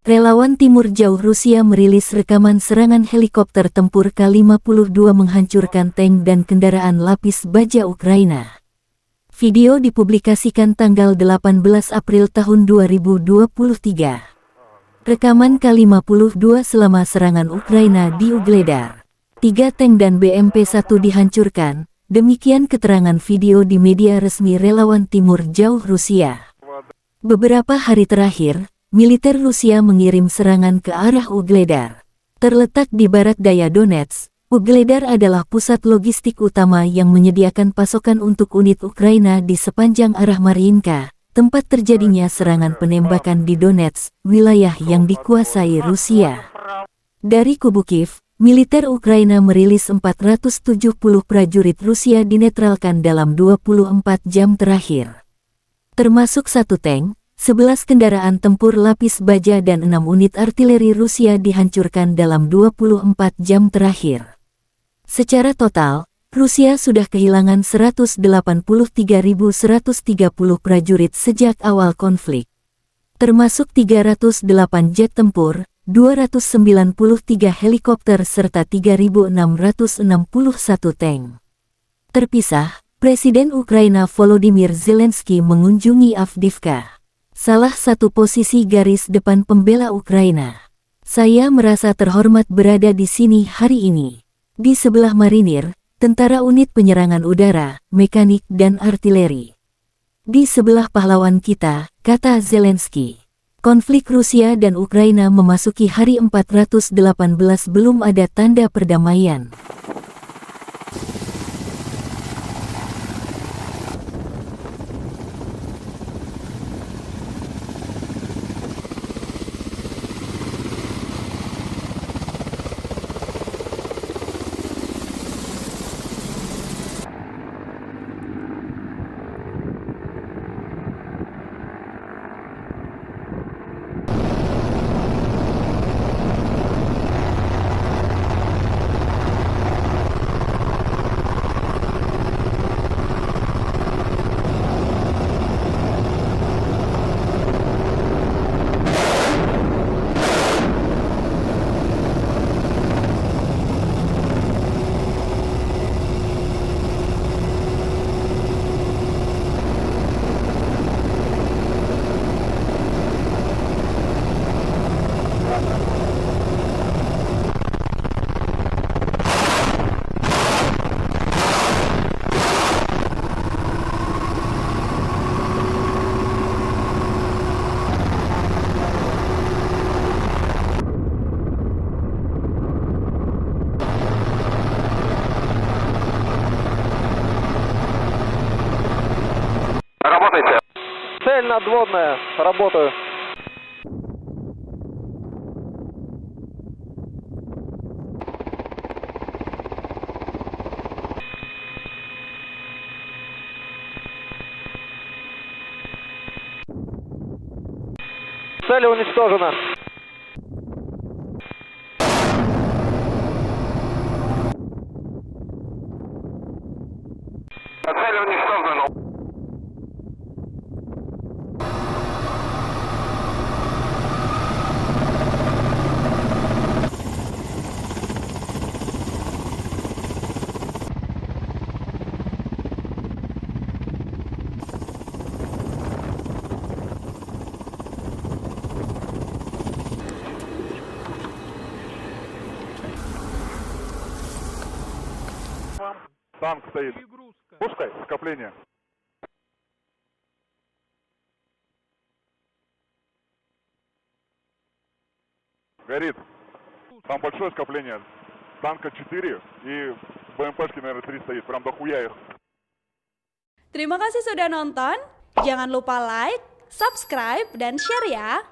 Relawan Timur Jauh Rusia merilis rekaman serangan helikopter tempur K-52 menghancurkan tank dan kendaraan lapis baja Ukraina. Video dipublikasikan tanggal 18 April tahun 2023. Rekaman K-52 selama serangan Ukraina di Ugledar. 3 tank dan BMP-1 dihancurkan, demikian keterangan video di media resmi Relawan Timur Jauh Rusia. Beberapa hari terakhir, militer Rusia mengirim serangan ke arah Ugledar. Terletak di barat daya Donetsk, Ugledar adalah pusat logistik utama yang menyediakan pasokan untuk unit Ukraina di sepanjang arah Mariinka, tempat terjadinya serangan penembakan di Donetsk, wilayah yang dikuasai Rusia. Dari kubu Kiev, militer Ukraina merilis 470 prajurit Rusia dinetralkan dalam 24 jam terakhir. Termasuk 1 tank, 11 kendaraan tempur lapis baja dan 6 unit artileri Rusia dihancurkan dalam 24 jam terakhir. Secara total, Rusia sudah kehilangan 183.130 prajurit sejak awal konflik. Termasuk 308 jet tempur, 293 helikopter serta 3.661 tank. Terpisah, Presiden Ukraina Volodymyr Zelensky mengunjungi Avdiivka, salah satu posisi garis depan pembela Ukraina. Saya merasa terhormat berada di sini hari ini. Di sebelah marinir, tentara unit penyerangan udara, mekanik dan artileri. Di sebelah pahlawan kita, kata Zelensky. Konflik Rusia dan Ukraina memasuki hari 418 belum ada tanda perdamaian. Цель надводная, работаю. Цель уничтожена. Цель уничтожена. Танк стоит. Пушкой скопление. Горит. Там большое скопление. Танка 4 и БМПшки, наверное, 3 стоит. Прям дохуя их. Terima kasih sudah nonton. Jangan lupa like, subscribe, dan share ya.